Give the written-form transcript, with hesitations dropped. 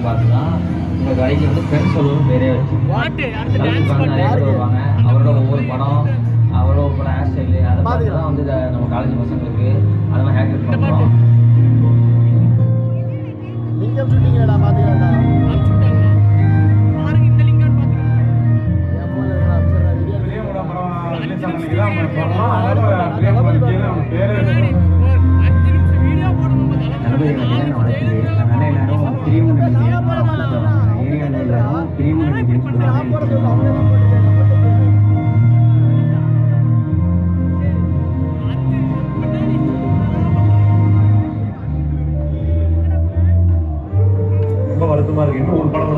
பாட்டை பார்த்து தான் இந்த கடைக்கு வந்து ஃப்ரெண்ட்ஸ் சொல்லுவோம் பேரே வச்சு நிறைய பேர் வருவாங்க. அவரோட ஒவ்வொரு படம் அவரோட ஒவ்வொரு ஹேர் ஸ்டைலு அதை பார்த்து தான் வந்து நம்ம காலேஜ் பசங்களுக்கு அதெல்லாம் ஹேர் கட் பண்ணுறோம். லிங்கம் ஷூட்டிங்லடா பாத்தீங்களா? பாருங்க இந்த லிங்கம் பாத்தீங்களா? என் போன்ல இருக்கா சரி வீடியோ பிரியமோட படம் ரிலீஸ் ஆனதுக்கு தான் போறோம். அதனால பிரியமோட பேரு 5 நிமிஷம் வீடியோ போடணும். நம்ம எல்லாரும் பிரியமோட ஏரியால எல்லாரும் பிரியமோட ரொம்ப வருத்தமா இருக்கு. இன்னும் ஒரு படம்